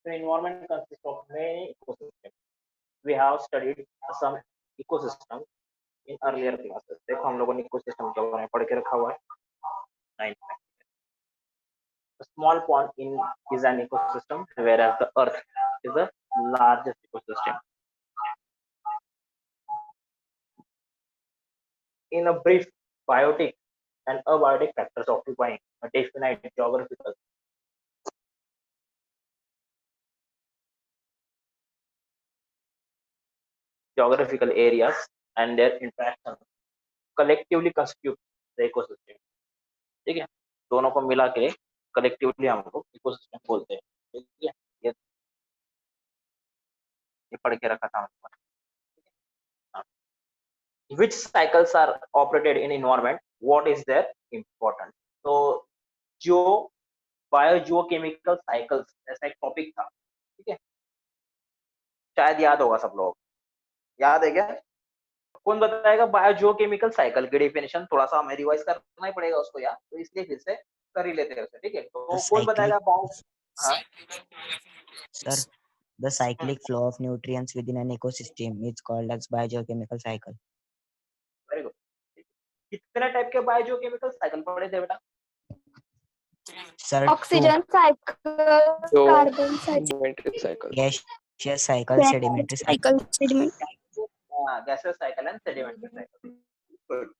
So environment consists of many ecosystems. We have studied some ecosystem in earlier classes. देखो हम लोगों ने ecosystem के बारे में पढ़ के रखा हुआ है 9th में. A small pond is an ecosystem, whereas the earth is the largest ecosystem. In a brief, biotic and abiotic factors occupying a definite geographical areas and their interaction collectively constitute the ecosystem. ठीक है, दोनों को मिला के collectively हम लोग ecosystem बोलते हैं. ठीक है, ये पढ़ के रखा था. Which cycles are operated in environment? What is their importance? तो जो बायोजियोकेमिकल साइकिल्स ऐसा एक टॉपिक था. ठीक है, शायद याद होगा सब लोग. याद है क्या? कौन बताएगा बायोजियोकेमिकल साइकिल की डेफिनेशन? थोड़ा सा हमें रिवाइज करना ही पड़ेगा उसको यार, तो इसलिए फिर से कर ही लेते हैं उसे. ठीक है, तो कौन बताएगा बायो? हाँ sir, the cyclic flow of nutrients within an ecosystem is called as biogeochemical cycle. Very good. कितने टाइप के बायोजियोकेमिकल साइकिल पढ़े थे बेटा? Sir, oxygen cycle, carbon cycle, gaseous cycle, sedimentary cycle. Gases cycle and sedimentary cycle. Good.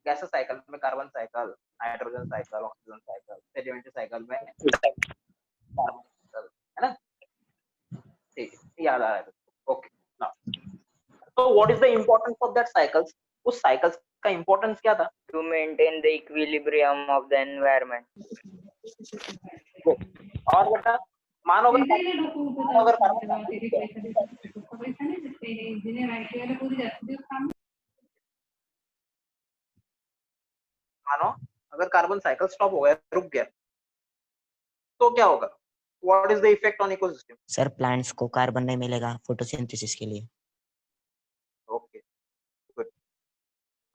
Gases cycle में carbon cycle, nitrogen cycle, oxygen cycle. Sedimentary cycle में carbon cycle, है ना? ठीक है, याद आ रहा है. ओके, नाउ तो what is the importance of that cycles? उस साइकिल्स का इंपॉर्टेंस क्या था? To maintain the equilibrium of the environment. और बेटा मानो अगर कार्बन साइकिल स्टॉप हो गया, रुक गया, तो क्या होगा? What is the effect on ecosystem? Sir, plants को कार्बन नहीं मिलेगा फोटोसिंथेसिस के लिए. Okay, good.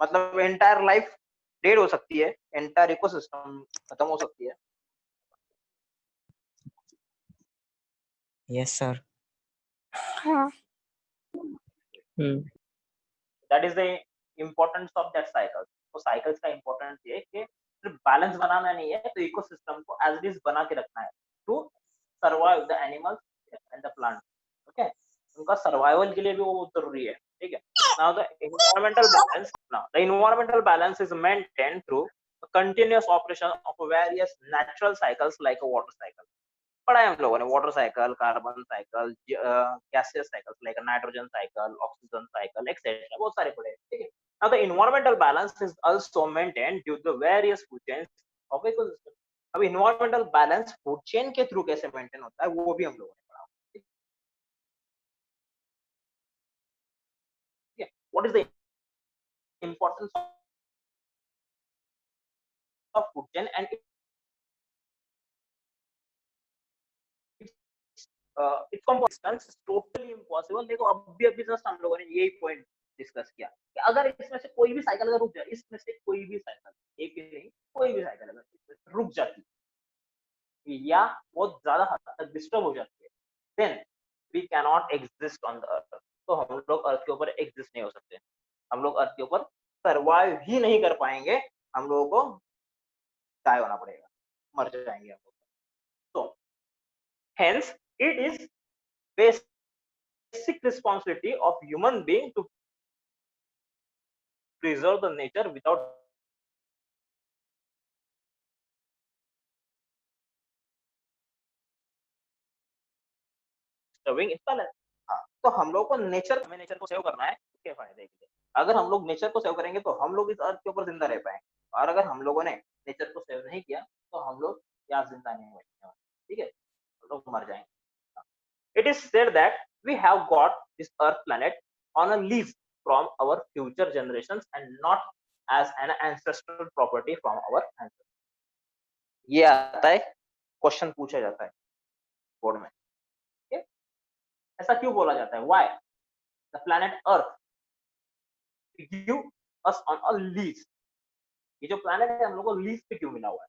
मतलब एंटायर लाइफ डेड हो सकती है, एंटायर इकोसिस्टम खत्म हो सकती है. Yes sir. हाँ. That is the importance of that cycle. तो साइकिल्स का इंपॉर्टेंस ये है कि सिर्फ बैलेंस बनाना नहीं है, तो इकोसिस्टम को एज इट इज बना के रखना है to survive the animals and the plant. Okay, उनका सर्वाइवल के लिए भी वो बहुत जरूरी है. ठीक है. Now the environmental balance is maintained through a continuous operation of various natural cycles like a water cycle. पढ़ा है हम लोगों ने water cycle, carbon cycle, gaseous cycles like nitrogen cycle, oxygen cycle etcetera, बहुत सारे पढ़े. ठीक है. Now the environmental balance is also maintained due to the various food chains of ecosystem. अब environmental balance food chain के through कैसे maintain होता है वो भी हम लोगों ने पढ़ा. ठीक है. What is the importance of food chain and its components is totally impossible. देखो अभी जस्ट हम लोगों ने यही पॉइंट डिस्कस किया कि अगर इसमें से कोई भी साइकिल अगर रुक जाए, इसमें से कोई भी साइकिल, एक ही नहीं, कोई भी साइकिल अगर रुक जाती है या बहुत ज्यादा हद तक डिस्टर्ब हो जाती है, then we can not exist on the earth. तो हम लोग अर्थ के ऊपर एग्जिस्ट नहीं हो सकते, हम लोग अर्थ के ऊपर सर्वाइव ही नहीं कर पाएंगे, हम लोगों को डाई होना पड़ेगा, मर जाएंगे हम लोग. तो hence it is basic responsibility of human being to preserve the nature without disturbing its balance. हाँ, तो हम लोग को नेचर को सेव करना है. उसके फायदे के लिए अगर हम लोग नेचर को सेव करेंगे तो हम लोग इस अर्थ के ऊपर जिंदा रह पाएंगे, और अगर हम लोगों ने नेचर को सेव नहीं किया तो हम लोग यहाँ जिंदा नहीं रहेंगे. ठीक है, हम लोग मर जाएंगे. It is said that we have got this earth planet on a lease from our future generations and not as an ancestral property from our ancestors. ये आता है, क्वेश्चन पूछा जाता है बोर्ड में. okay? ऐसा क्यों बोला जाता है? Why the planet Earth give us on a lease? ये जो planet है हम लोग को लीज पे क्यों मिला हुआ है?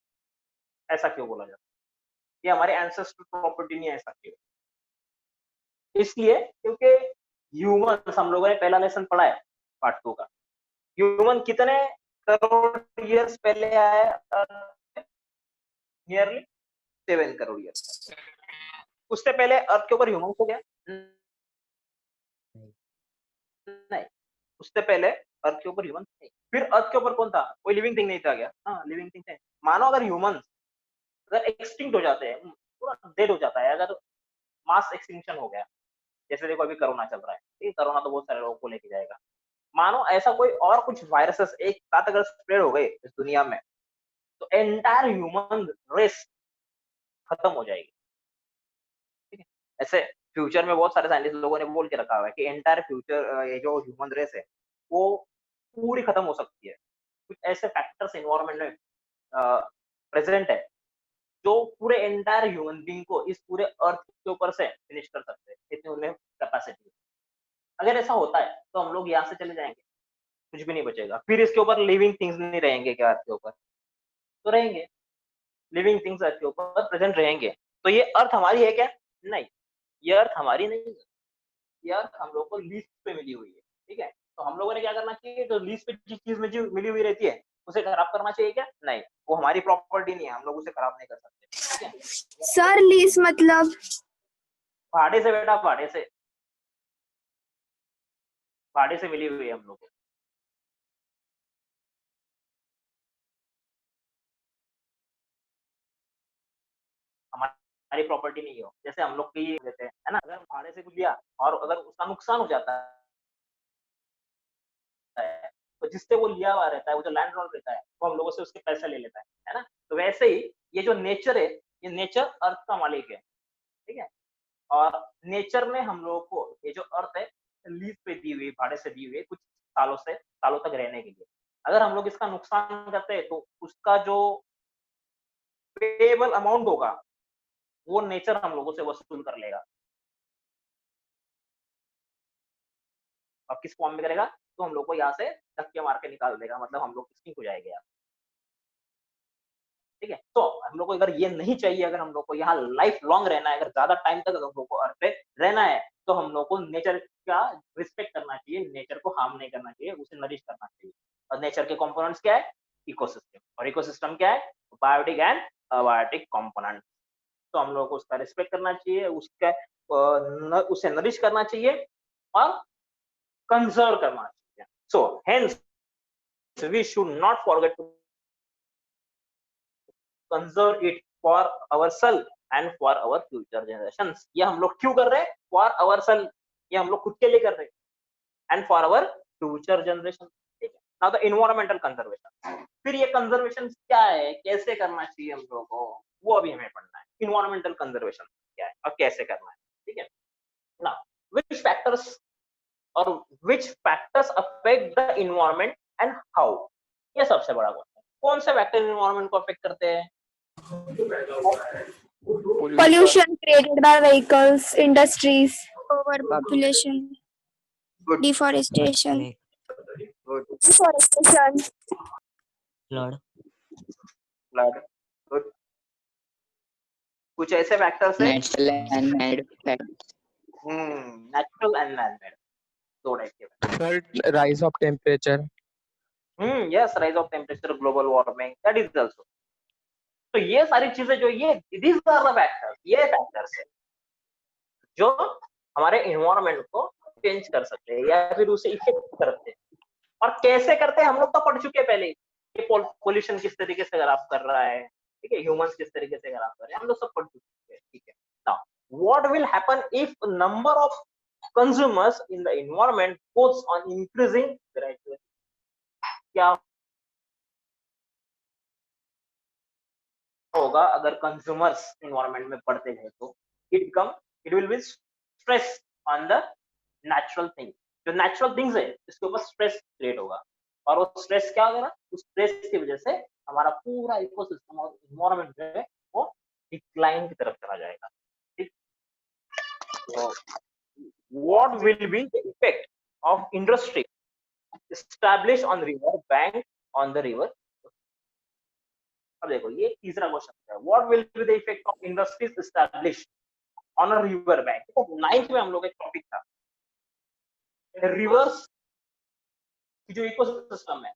ऐसा क्यों बोला जाता है? ये हमारे ancestral property नहीं है, ऐसा क्यों? इसलिए क्योंकि ह्यूमन, हम लोगों ने पहला लेसन पढ़ा है पार्ट 2 का, ह्यूमन कितने करोड़ ईयर्स पहले आया है? Nearly 7 crore years. उससे पहले अर्थ के ऊपर ह्यूमन हो गया? नहीं, उससे पहले अर्थ के ऊपर ह्यूमन नहीं। फिर अर्थ के ऊपर कौन था? कोई लिविंग थिंग नहीं था क्या? हाँ, लिविंग थिंग थे। मानो अगर ह्यूमन अगर एक्सटिंक्ट हो जाते हैं, पूरा डेड हो जाता है, अगर मास एक्सटिंक्शन हो गया, जैसे देखो अभी कोरोना चल रहा है, ठीक है, कोरोना तो बहुत सारे लोगों को लेके जाएगा। मानो ऐसा कोई और कुछ वायरसेस एक साथ अगर स्प्रेड हो गए इस दुनिया में, तो एंटायर ह्यूमन रेस खत्म हो जाएगी। ठीक है, ऐसे फ्यूचर में बहुत सारे साइंटिस्ट लोगों ने बोल के रखा हुआ है कि एंटायर फ्यूचर ये जो ह्यूमन रेस है वो पूरी खत्म हो सकती है। कुछ ऐसे फैक्टर्स एनवायरमेंट में प्रेजेंट है जो पूरे एंटायर ह्यूमन बीइंग को इस पूरे अर्थ के ऊपर से फिनिश कर सकते हैं, इतनी उनमें कैपेसिटी है। अगर ऐसा होता है तो हम लोग यहाँ से चले जाएंगे, कुछ भी नहीं बचेगा। फिर इसके ऊपर लिविंग थिंग्स नहीं रहेंगे क्या अर्थ के ऊपर? तो रहेंगे, लिविंग थिंग्स अर्थ के ऊपर प्रेजेंट रहेंगे। तो ये अर्थ हमारी है क्या? नहीं, ये अर्थ हमारी नहीं है। ये अर्थ हम लोग को लीज पे मिली हुई है। ठीक है, तो हम लोगों ने क्या करना चाहिए? जो लीज पे जिस चीज में जो मिली हुई रहती है उसे खराब करना चाहिए क्या? नहीं, वो हमारी प्रॉपर्टी नहीं है, हम लोग उसे खराब नहीं कर सकते। ठीक है, सर लीज मतलब? भाड़े से बेटा, भाड़े से मिली हुई है हम लोग को। हमारी प्रॉपर्टी नहीं हो, जैसे हम लोग की देते हैं, है ना? अगर भाड़े से कुछ लिया और अगर उसका नुकसान हो जाता है, तो जिससे वो लिया हुआ रहता है, वो जो लैंडलॉर्ड रहता है, वो हम लोगों से उसके पैसे ले लेता है ना? तो वैसे ही ये जो नेचर है, ये नेचर अर्थ का मालिक है। ठीक है, और नेचर में हम लोगों को ये जो अर्थ है लीज पे दी हुई, भाड़े से दी हुई है कुछ सालों तक रहने के लिए। अगर हम लोग इसका नुकसान करते हैं तो उसका जो पेएबल अमाउंट होगा वो नेचर हम लोगों से वसूल कर लेगा। अब किस फॉर्म में करेगा? तो हम लोग को यहाँ से धक्के मार के निकाल देगा, मतलब हम लोग एक्सटिंक्ट हो जाएंगे यहाँ। ठीक है, तो हम लोग को अगर ये नहीं चाहिए, अगर हम लोग को यहाँ लाइफ लॉन्ग रहना है, अगर ज्यादा टाइम तक हम लोग को अर्थ पे रहना है, तो हम लोग को नेचर का रिस्पेक्ट करना चाहिए, नेचर को हार्म नहीं करना चाहिए, उसे नरिश करना चाहिए। और नेचर के कंपोनेंट्स क्या है? इकोसिस्टम। और इकोसिस्टम क्या है? Biotic and abiotic component. तो हम लोग को उसका रिस्पेक्ट करना चाहिए, उसे नरिश करना चाहिए और कंजर्व करना चाहिए। So hence we should not forget to conserve it for ourself and for our future generations. ये हम लोग क्यों कर रहे हैं? फॉर अवरसेल्फ, ये हम लोग खुद के लिए कर रहे हैं, and for our future generation. ठीक है, नाउ द एनवायरमेंटल कंजर्वेशन। फिर ये कंजर्वेशन क्या है, कैसे करना चाहिए हम लोगों को, वो अभी हमें पढ़ना है। इन्वायरमेंटल कंजर्वेशन क्या है और कैसे करना है। ठीक है, now which factors affect the environment and how? ये सबसे बड़ा क्वेश्चन। कौन से फैक्टर एनवायरमेंट को अफेक्ट करते हैं? Pollution created by vehicles, industries, overpopulation, Good. deforestation, Good. deforestation, flood, Blood. Good. कुछ ऐसे फैक्टर्स है Natural and man-made factors. Natural and man-made, दो टाइप के। Sir, rise of temperature. Yes, rise of temperature, global warming, that is also. तो ये सारी चीजें जो ये दीज आर द फैक्टर्स, ये फैक्टर्स है जो हमारे एनवायरनमेंट को चेंज कर सकते हैं या फिर उसे इफेक्ट करते हैं। और कैसे करते हैं हम लोग तो पढ़ चुके हैं पहले कि पोल्यूशन किस तरीके से खराब कर रहा है, ठीक है, ह्यूमंस किस तरीके से खराब कर रहे हैं, हम लोग सब पढ़ चुके हैं। ठीक है, now what will happen if number of consumers in the environment goes on increasing gradually? क्या होगा अगर कंज्यूमर्स एनवायरनमेंट में बढ़ते गए? तो it will be stress on the natural thing. जो नेचुरल थिंग्स है इसके ऊपर स्ट्रेस क्रिएट होगा, और वो स्ट्रेस क्या होगा? उस स्ट्रेस की वजह से हमारा पूरा इकोसिस्टम और एनवायरनमेंट जो है वो डिक्लाइन की तरफ चला जाएगा। ठीक, तो what will be the effect of industry established on river bank on the river? अब देखो ये तीसरा क्वेश्चन है, what will be the effect of industries established on a river bank. तो 9th में हम लोग एक टॉपिक था रिवर्स की जो इकोसिस्टम है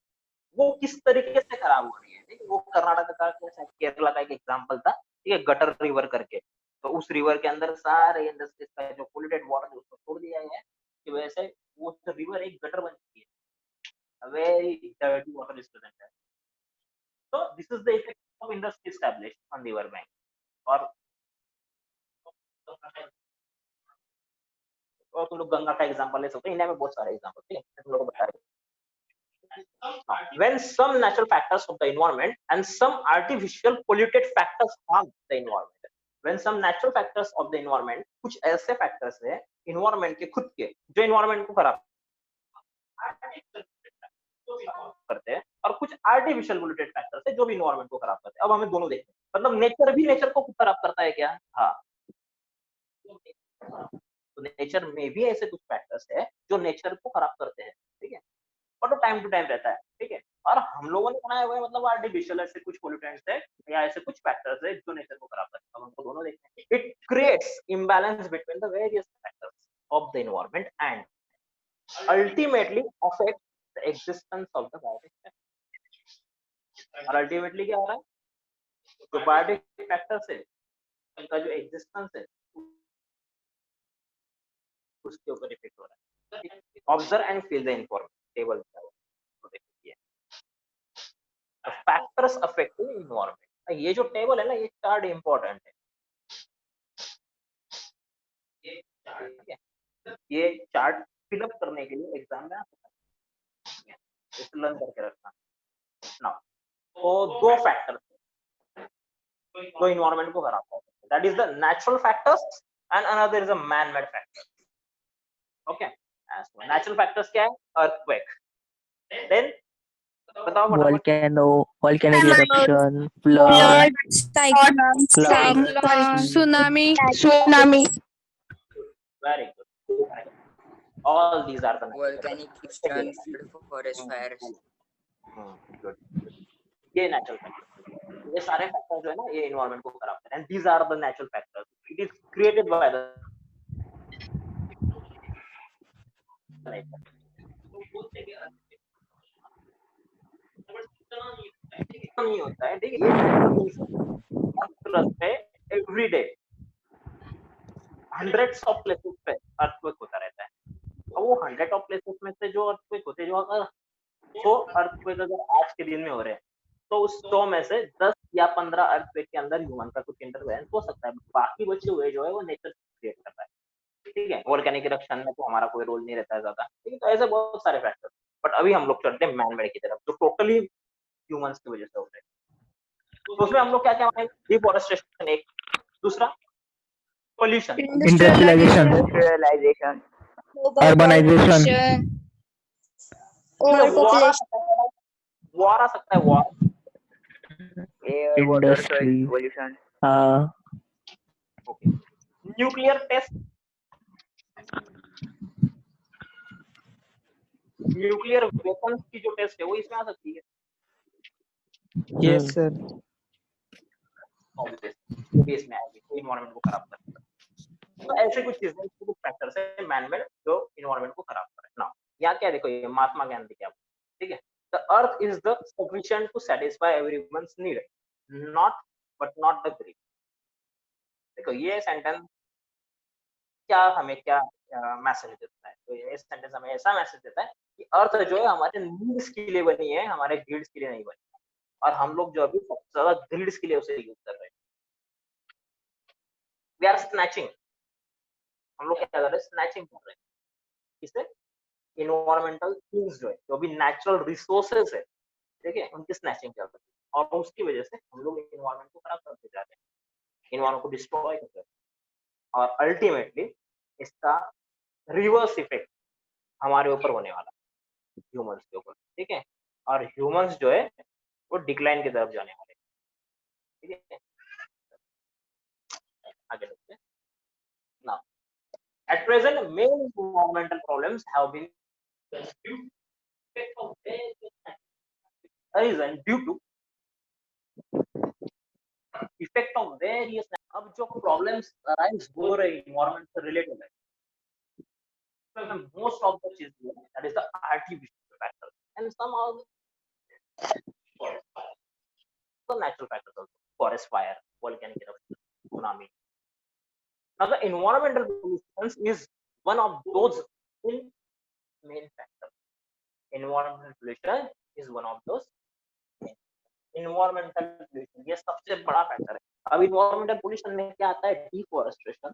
वो किस तरीके से खराब हो रही है। ठीक है, वो कर्नाटक का केरला का एक एग्जांपल था, ठीक है, गटर रिवर करके। तो उस रिवर के अंदर सारे इंडस्ट्रीज का जो पोल्यूटेड वाटर है उसको छोड़ दिया गया है, की वजह से वो रिवर एक गटर बन चुकी है, very dirty water is present है। तो this is the effect of industry established on river bank. और तुम लोग गंगा का एग्जांपल ले सकते हो, इंडिया में बहुत सारे एग्जांपल, ठीक है, तुम लोग को बता रहे when some natural factors of the environment and some artificial polluted factors harm the environment, when some natural factors of the environment, कुछ ऐसे factors है environment के खुद के जो environment को खराब करते हैं, और कुछ artificial polluted factors है जो भी environment को खराब करते हैं। अब हमें दोनों देखते हैं, मतलब नेचर भी नेचर को खराब करता है क्या? हाँ, तो नेचर में भी ऐसे कुछ फैक्टर्स है जो नेचर को खराब करते हैं, ठीक है, और तो टाइम टू टाइम रहता है, ठीक है। और हम लोगों ने बनाए हुए मतलब आर्टिफिशियल ऐसे कुछ पोल्यूटेंट्स है या ऐसे कुछ फैक्टर्स है जो नेचर को खराब करते हैं। अब हमको दोनों देखते हैं। It creates imbalance between the various factors of the environment and ultimately affect the existence of the biotic. और अल्टीमेटली क्या हो रहा है, जो बायोटिक फैक्टर्स है उनका जो एग्जिस्टेंस है उसके ऊपर इफेक्ट हो रहा है। Observe and feel the information table factors affecting environment. ये जो टेबल है ना, ये चार्ट इंपॉर्टेंट है, ये चार्ट फिलअप करने के लिए एग्जाम में आ सकता है, इसको लर्न करके रखना ना। तो दो फैक्टर्स जो एनवायरनमेंट को खराब करते हैं, that is the natural factors and another is a man made factor. Okay, natural factors क्या है? अर्थक्वेक, देन बताओ volcanic eruption, flood, Cyclone, Tsunami. tsunami. Very good, all these are the Volcanic eruption, flood, forest fires. Good, ये natural factor, ये सारे factor जो है ना ये एनवायरनमेंट को खराब करते हैं। These are the natural factors, it is created by the नहीं होता है, ठीक है, every day hundreds of places पे अर्थक्वेक होता रहता है। और वो 100 ऑफ प्लेसेस में से जो अर्थक्वेक होते हैं, जो अगर 100 अर्थक्वेक अगर आज के दिन में हो रहे हैं, तो उस 100 में से 10 या 15 अर्थक्वेक के अंदर ह्यूमन का कुछ इंटरवेंस हो सकता है, बाकी बचे हुए जो है वो नेचर क्रिएट करता है, ठीक है। वोल्केनिक इरप्शन में तो हमारा कोई रोल नहीं रहता है ज्यादा, ठीक है। तो ऐसे बहुत सारे फैक्टर्स, बट अभी हम लोग चलते हैं मैन मेड की तरफ, जो टोटली ह्यूमंस की वजह से होते हैं। तो उसमें हम लोग क्या क्या मानेंगे? डिफॉरेस्टेशन एक, दूसरा पोल्यूशन, industrialization, urbanization, वॉर आ सकता है, war, industry, nuclear test, nuclear weapons की जो टेस्ट है वो इसमें आ सकती है। yes sir, ऑब्वियसली इसमें आएगी, तो एनवायरनमेंट को खराब करता है। तो ऐसे कुछ चीजें, कुछ फैक्टर्स है मैन मेड जो एनवायरनमेंट को खराब कर रहे हैं। नाउ यहाँ क्या देखो, ये महात्मा गांधी क्या, ठीक है, the earth is the sufficient to satisfy everyone's need, not but not the greed. देखो ये सेंटेंस क्या हमें क्या मैसेज देता है? तो ये सेंटेंस हमें ऐसा मैसेज देता है कि अर्थ जो है हमारे नीड्स के लिए बनी है, हमारे ग्रीड्स के लिए नहीं बनी, और हम लोग जो अभी सबसे ज्यादा ग्रीड्स के लिए उसे यूज कर रहे हैं। वी आर स्नैचिंग, हम लोग क्या कर रहे हैं? स्नैचिंग कर रहे हैं, किससे? इन्वायरमेंटल थिंग्स जो है, जो भी नेचुरल रिसोर्सेज है, ठीक है, उनकी स्नैचिंग कर रहे हैं, और उसकी वजह से हम लोग इन्वायरमेंट को खराब करते जा रहे हैं, इन्वायरमेंट को डिस्ट्रॉय करते हैं, और अल्टीमेटली इसका रिवर्स इफेक्ट हमारे ऊपर होने वाला है, ह्यूमंस के ऊपर, ठीक है। और ह्यूमंस जो है वो डिक्लाइन की तरफ जाने वाले, ठीक है। आगे देखते हैं। Now, at present, main environmental problems have been arisen due to effect of various, अब जो प्रॉब्लम्स अराइज हो रहे इन्वायरमेंट से रिलेटेड है, most of the चीज that is the artificial factor and some are the natural factors also, forest fire, volcanic eruption, tsunami. Now the environmental pollution is one of those main factors. Environmental pollution is one of those environmental pollution, ये सबसे बड़ा factor है. अब environmental pollution में क्या आता है? Deforestation,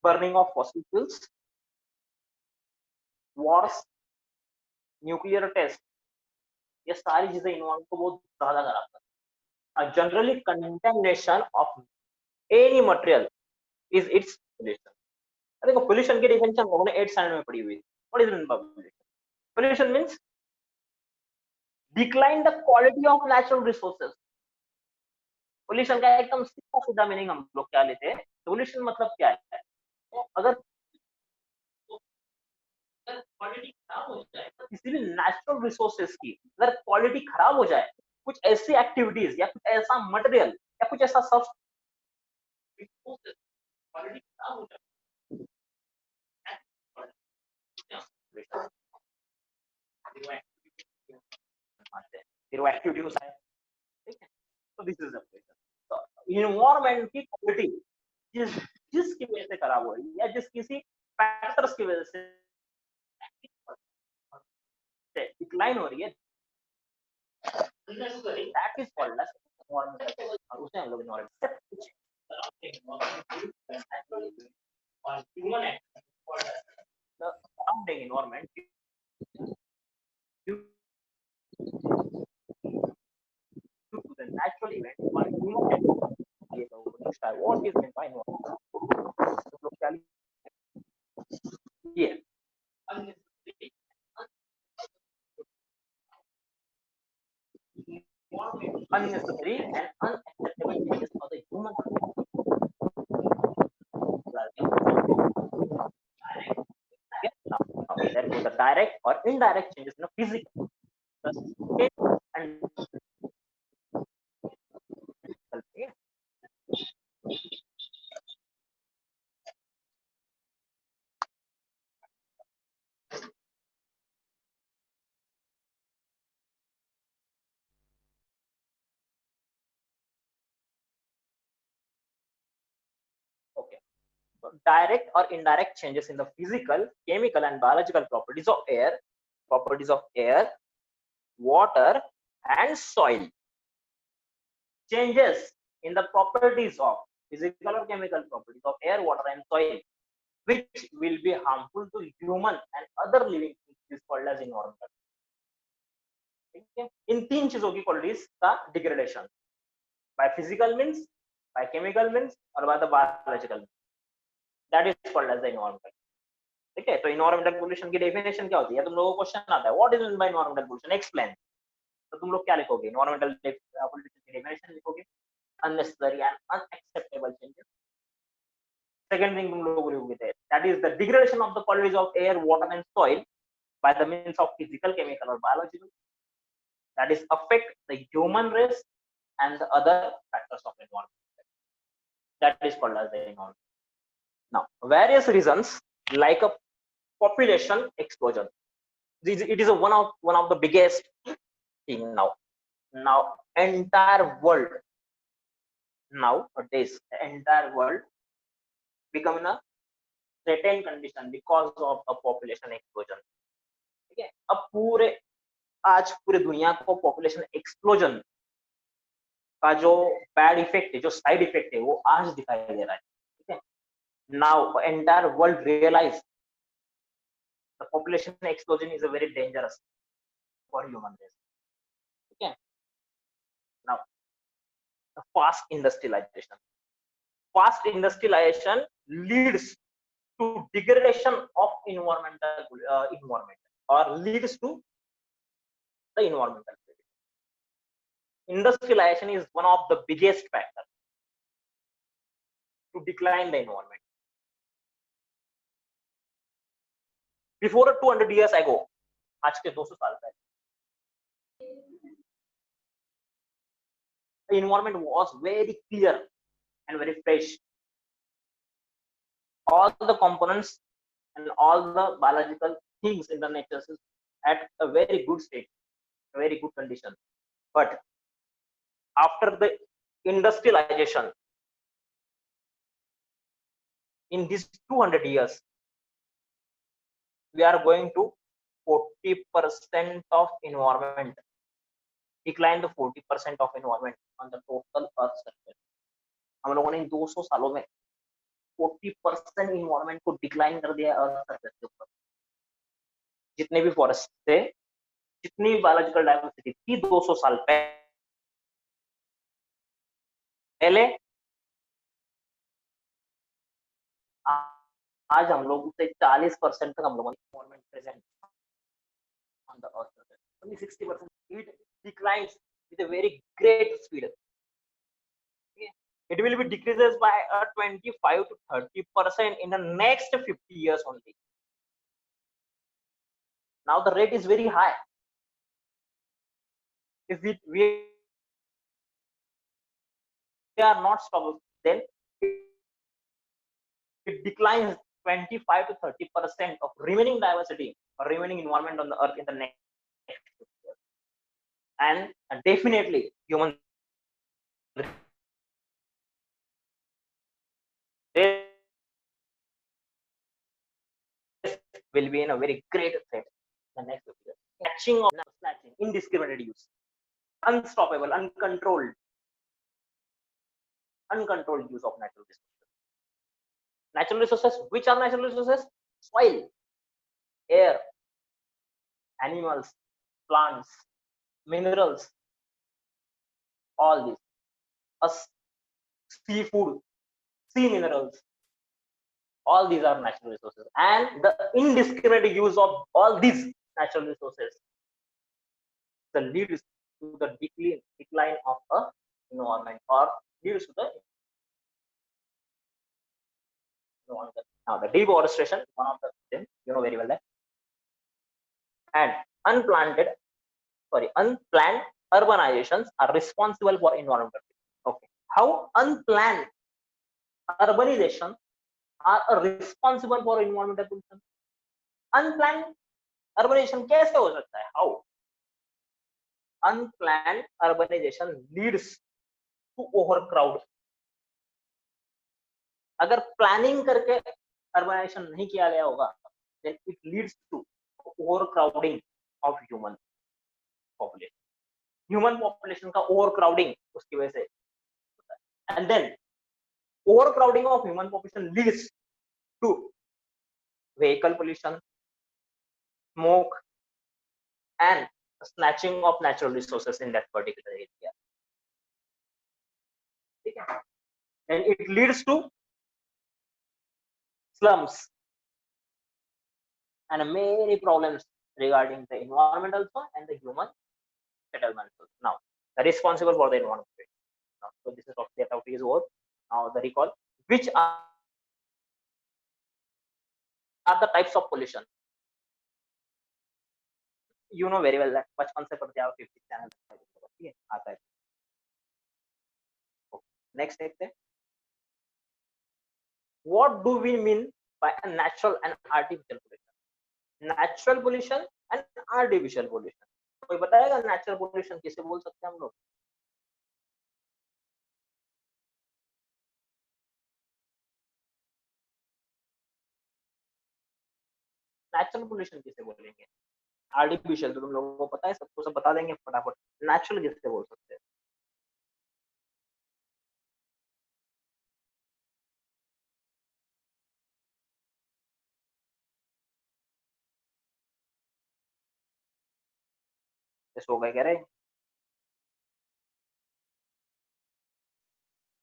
burning of fossil fuels, wars, nuclear test, ये सारी चीजें इन्वायरमेंट को बहुत ज्यादा खराब करती है. Generally contamination of any material is it's pollution. देखो पोल्यूशन की डेफिनेशन लोगों ने 8th स्टैंडर्ड में पढ़ी हुई है. What is mean by pollution? Pollution means decline the quality of natural resources. Pollution का एकदम सीधा सीधा मीनिंग हम लोग क्या लेते हैं? पोल्यूशन मतलब क्या है? तो अगर क्वालिटी खराब हो जाए, किसी भी नेचुरल रिसोर्सेज की अगर क्वालिटी खराब हो जाए, कुछ ऐसी एक्टिविटीज या कुछ ऐसा मटेरियल या कुछ ऐसा सब्सटेंस क्वालिटी खराब हो जाए, फिर वो एक्टिविटी होता है. ठीक है, तो दिस इज द क्वेश्चन. तो इन्वायरमेंट की क्वालिटी जिसकी वजह से खराब हो रही है या जिस किसी फैक्टर्स की वजह से डिक्लाइन हो रही है, that is called as environmental. और उसे हम लोग एनवायरमेंट और human act called as the surrounding environment due to the natural event or human activity. ये तो पूछता है what is meant by environment. तो लोग क्या लिखते हैं? Unnecessary and unacceptable changes for the human. There is the direct or indirect changes in the physical and okay. So direct or indirect changes in the physical, chemical, and biological properties of air, water, and soil. Changes in the properties of physical or chemical properties of air, water, and soil, which will be harmful to human and other living things, is called as environmental. इन तीन चीजों की qualities का degradation by physical means, by chemical means और by the biological means, that is called as the environmental. ठीक है, तो environmental pollution की definition क्या होती है? तुम लोगों को क्वेश्चन आता है what is mean by environmental pollution, explain. तो तुम लोग क्या लिखोगे? एनवायरमेंटल पोल्यूशन की डेफिनेशन लिखोगे, unnecessary and unacceptable changes. Second thing तुम लोग लिखोगे that is the degradation of the qualities of air, water, and soil by the means of physical, chemical, or biological, that is affect the human race and the other factors of environment. That is called as the environment. Now, various reasons like a population explosion. It is one of the biggest thing now. Now, entire world nowadays, the entire world become in a certain condition because of a population explosion. ठीक है, अब आज पूरे दुनिया को population explosion का जो bad effect है, जो साइड इफेक्ट है, वो आज दिखाई दे रहा है. ठीक है, now entire world realise the population explosion is a very dangerous for human race. ठीक है, now the fast industrialisation leads to degradation of environment or leads to the environmental pollution. Industrialization is one of the biggest factors to decline the environment. Before 200 years ago, आज के 200 साल पहले, the environment was very clear and very fresh. All the components and all the biological things in the nature is at a very good state, a very good condition. But after the industrialization, in these 200 years, we are going to 40% of environment, decline the 40% of environment on the total earth surface. हम लोगों ने इन 200 सालों में 40% environment को decline कर दिया earth surface के ऊपर. जितने भी फॉरेस्ट थे, जितनी भी बायोलॉजिकल डाइवर्सिटी थी 200 साल पहले, आज हम लोग से 40% तक हम लोगों ने environment present on the earth surface. Only 60% it declines with a very great speed. It will be decreases by 25 to 30% in the next 50 years only. Now the rate is very high. If we are not stopped, then it declines 25 to 30% of remaining diversity or remaining environment on the earth in the next 50 years. And definitely human will be in a very great threat in the next 50 years. Snatching, indiscriminate use, unstoppable, uncontrolled use of natural resources. Natural resources, which are natural resources? Soil, air, animals, plants, minerals, all these. Seafood, sea minerals, all these are natural resources. And the indiscriminate use of all these natural resources leads to the decline of a environment, or leads to the environment. Now the deforestation, one of them, you know very well that. And unplanned urbanizations are responsible for environmental. Okay, how unplanned urbanization are responsible for environmental pollution? Unplanned urbanization कैसे हो सकता है? How? Unplanned urbanization leads to overcrowd. अगर planning करके urbanisation नहीं किया गया होगा, then it leads to overcrowding of human population. Human population का overcrowding उसकी वजह से होता है. And then overcrowding of human population leads to vehicle pollution, smoke, and snatching of natural resources in that particular area. Okay? And it leads to slums and many problems regarding the environment also and the human settlement. Now, the responsible for the environment. Now, so this is what the topic is about. Now, the recall, which are the types of pollution? You know very well that बचपन से पढ़ते आओ 50 channel ठीक है आता है. Next देखते हैं. What do we mean by a natural and artificial pollution? Natural pollution and artificial pollution. कोई बताएगा natural pollution किसे बोल सकते हैं हम लोग? Natural pollution किसे बोलेंगे? Artificial तो तुम लोगों को पता है, सबको सब बता देंगे फटाफट. Natural किसे बोल सकते हैं? हो गए कह रहे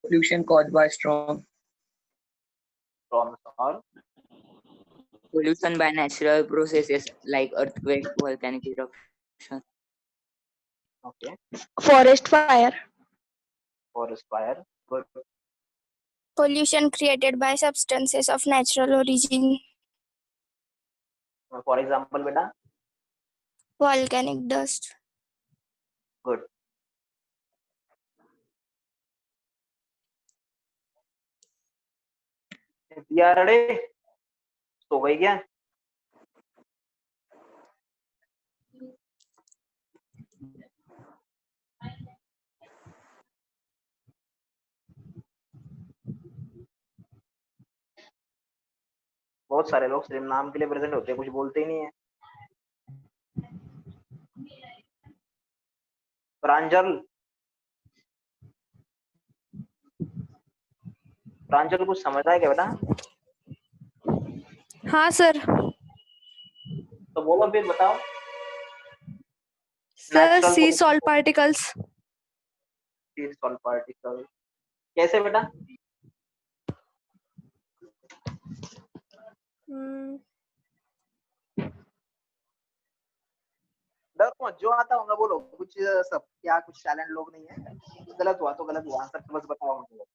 Pollution caused by storms और pollution by natural processes like earthquake, volcanic eruption. okay, Forest fire. forest fire, good. Pollution created by substances of natural origin. For example बेटा, Volcanic dust. good. दिया रड़े सो गई क्या? बहुत सारे लोग सिर्फ नाम के लिए प्रेजेंट होते हैं, कुछ बोलते ही नहीं है। प्रांजल, प्रांजल कुछ समझता है क्या बेटा? हाँ सर। तो बोलो फिर बताओ। सर नेचुरल सी सॉल्ट पार्टिकल्स। सॉल्ट पार्टिकल कैसे बेटा? डर मत, जो आता होगा बोलो। कुछ सब क्या कुछ टैलेंट लोग नहीं है, गलत हुआ तो गलत हुआ, आंसर बस बताओ मुझे।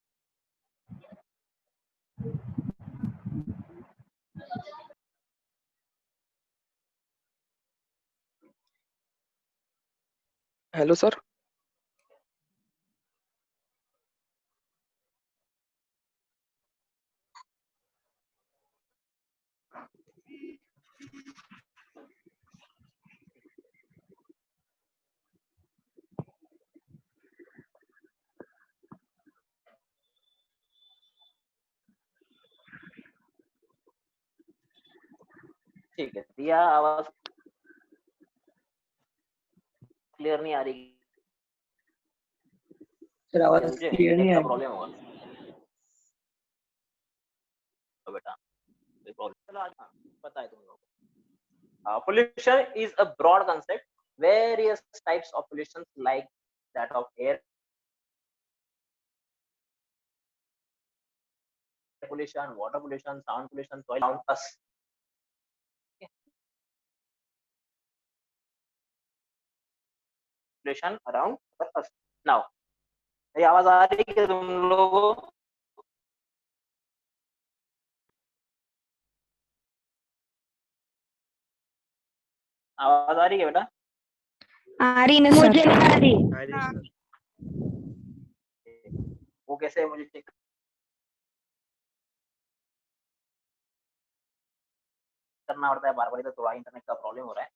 Hello sir. ठीक है, दिया आवाज क्लियर नहीं आ रही? सर आवाज क्लियर नहीं नेट आ का रही। प्रॉब्लम होगा तो बेटा, कोई प्रॉब्लम चलो आज पता है तुम लोगों को। Pollution is a broad concept. Various types of pollution like that of air pollution, water pollution, sound pollution, soil around us. Pollution around us. Now, ये आवाज आ रही है तुम लोगों को? आवाज आ रही है बेटा? आ रही ना सर। आ रही सर। वो कैसे मुझे चेक करना पड़ता है बार बार, तो थोड़ा इंटरनेट का प्रॉब्लम हो रहा है।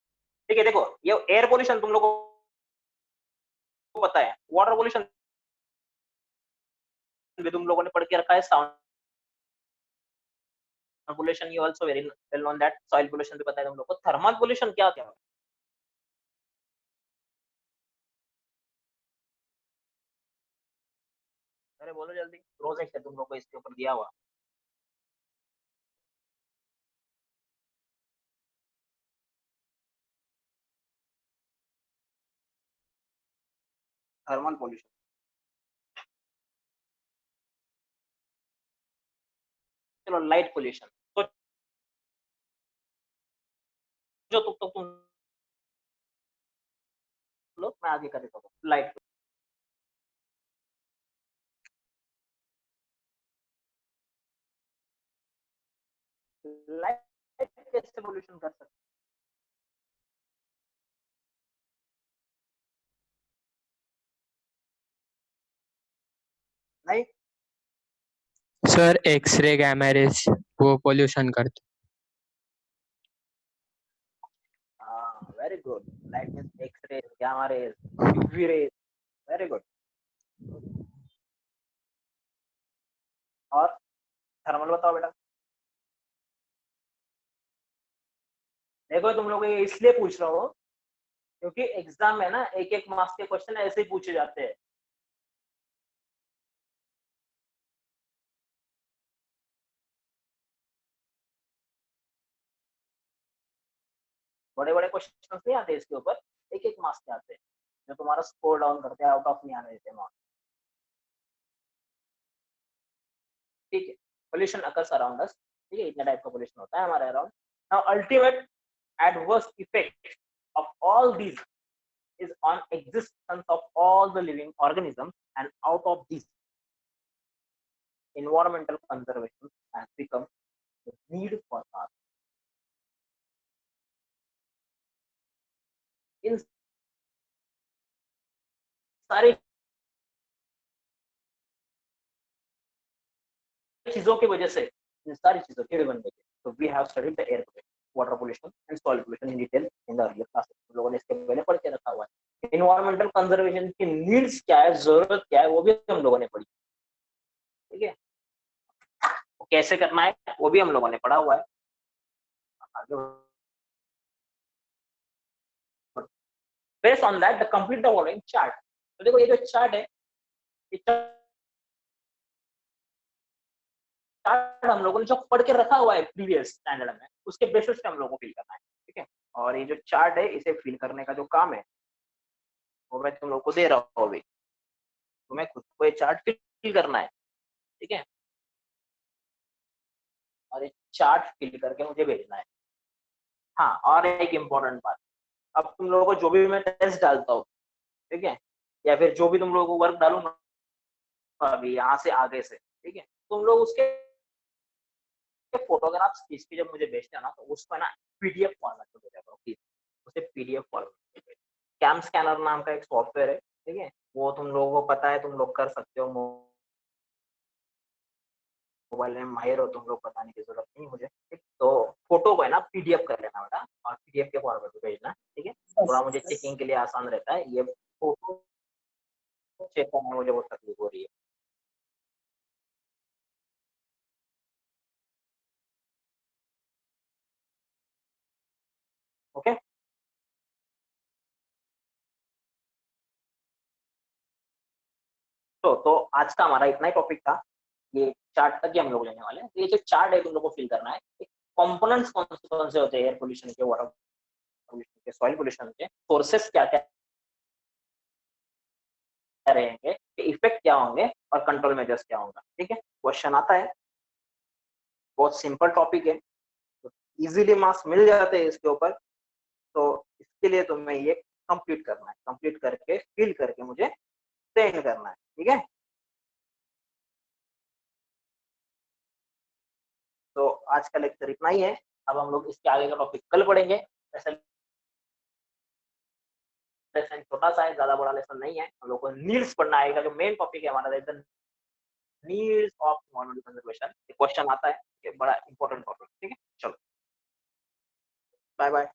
ठीक है, देखो ये एयर पोल्यूशन तुम लोगों को पता है, वाटर पोल्यूशन भी तुम लोगों ने पढ़ के रखा है, sound pollution you also very well known that, soil pollution भी पता है तुम लोग को। थर्मल पोल्यूशन क्या होता है? अरे बोलो जल्दी, प्रोजेक्ट है तुम लोग को इसके ऊपर दिया हुआ। थर्मल पोल्यूशन, चलो लाइट पोल्यूशन, तो जो तुम लोग, मैं आगे कर देता हूँ। लाइट लाइट कैसे पोल्यूशन कर सकते? नहीं, सर एक्सरे गामा रेस वो पोल्यूशन करते। हाँ very good. Light means x-ray, gamma rays, UV rays, very good. और थर्मल बताओ बेटा। देखो तुम लोग ये इसलिए पूछ रहा हूँ क्योंकि एग्जाम में ना एक एक मार्क्स के क्वेश्चन ऐसे ही पूछे जाते हैं। बड़े बड़े क्वेश्चन नहीं आते इसके ऊपर, एक एक मार्क्स के आते हैं जो तुम्हारा स्कोर डाउन करते हैं, आउट ऑफ नहीं आने देते मार्क्स। ठीक है, पोल्यूशन अकर्स अराउंड अस, ठीक है, इतना टाइप का पोल्यूशन होता है हमारे around. Now ultimate adverse effect of all these is on existence of all the living organisms, and out of this environmental conservation has become the need for us. इन सारी चीजों की वजह से इन सारी चीजों के बनने के। तो we have studied the air pollution, water pollution and soil pollution in detail in the earlier classes. हम लोगों ने इसके पहले पढ़ के रखा हुआ है। एनवायरमेंटल कंजर्वेशन की नीड्स क्या है, जरूरत क्या है, वो भी हम लोगों ने पढ़ी, ठीक है। कैसे करना है वो भी हम लोगों ने पढ़ा हुआ है। Based on that, the complete the following chart. तो देखो ये जो चार्ट है, ये चार्ट हम लोगों ने जो पढ़ के रखा हुआ है प्रीवियस स्टैंडर्ड में, उसके बेसिस पे हम लोगों को फिल करना है, ठीक है। और ये जो चार्ट है, इसे फिल करने का जो काम है वो मैं तुम लोग को दे रहा हूँ अभी। तुम्हें खुद को ये चार्ट फिल करना है, ठीक है। और ये चार्ट फिल करके मुझे भेजना है। हाँ, और एक इम्पोर्टेंट बात, अब तुम लोगों को जो भी मैं टेस्ट डालता हूँ, ठीक है, या फिर जो भी तुम लोगों को वर्क डालूंगा अभी यहाँ से आगे से, ठीक है, तुम लोग उसके फोटोग्राफ्स खींच के जब मुझे भेजते हैं ना, तो उसको ना पीडीएफ फॉर्मेट में भेजा करो प्लीज, उसे पीडीएफ फॉर्मेट में। कैम स्कैनर नाम का एक सॉफ्टवेयर है, ठीक है, वो तुम लोगों को पता है, तुम लोग कर सकते हो, मोबाइल में माहिर हो तुम लोग, बताने की जरूरत नहीं मुझे, ठीक। तो फोटो को है ना पीडीएफ कर लेना बेटा, और पीडीएफ के फॉर्मेट में भेजना, ठीक है। थोड़ा मुझे चेकिंग के लिए आसान रहता है, ये फोटो चेक करने में मुझे बहुत तकलीफ हो रही है। ओके, तो आज का हमारा इतना ही टॉपिक था, ये चार्ट तक ही हम लोग लेने वाले हैं। तो ये जो चार्ट है तुम लोग को फिल करना है, कंपोनेंट्स कौन से होते हैं एयर पोल्यूशन के, वाटर पोल्यूशन के, सॉइल पोल्यूशन के, सोर्सेस क्या क्या रहेंगे, इफेक्ट क्या होंगे, और कंट्रोल मेजर्स क्या होंगे, ठीक है। क्वेश्चन आता है, बहुत सिंपल टॉपिक है, तो इजीली मार्क्स मिल जाते हैं इसके ऊपर। तो इसके लिए तुम्हें ये कंप्लीट करना है, कंप्लीट करके फिल करके मुझे सेंड करना है, ठीक है। तो आज का लेक्चर इतना ही है। अब हम लोग इसके आगे का टॉपिक कल पढ़ेंगे। लेसन छोटा सा है, ज्यादा बड़ा लेसन नहीं है। हम लोग को नीड्स पढ़ना आएगा, जो मेन टॉपिक है हमारा needs of environmental conservation. Question आता है, बड़ा इंपॉर्टेंट टॉपिक, ठीक है। चलो, बाय बाय।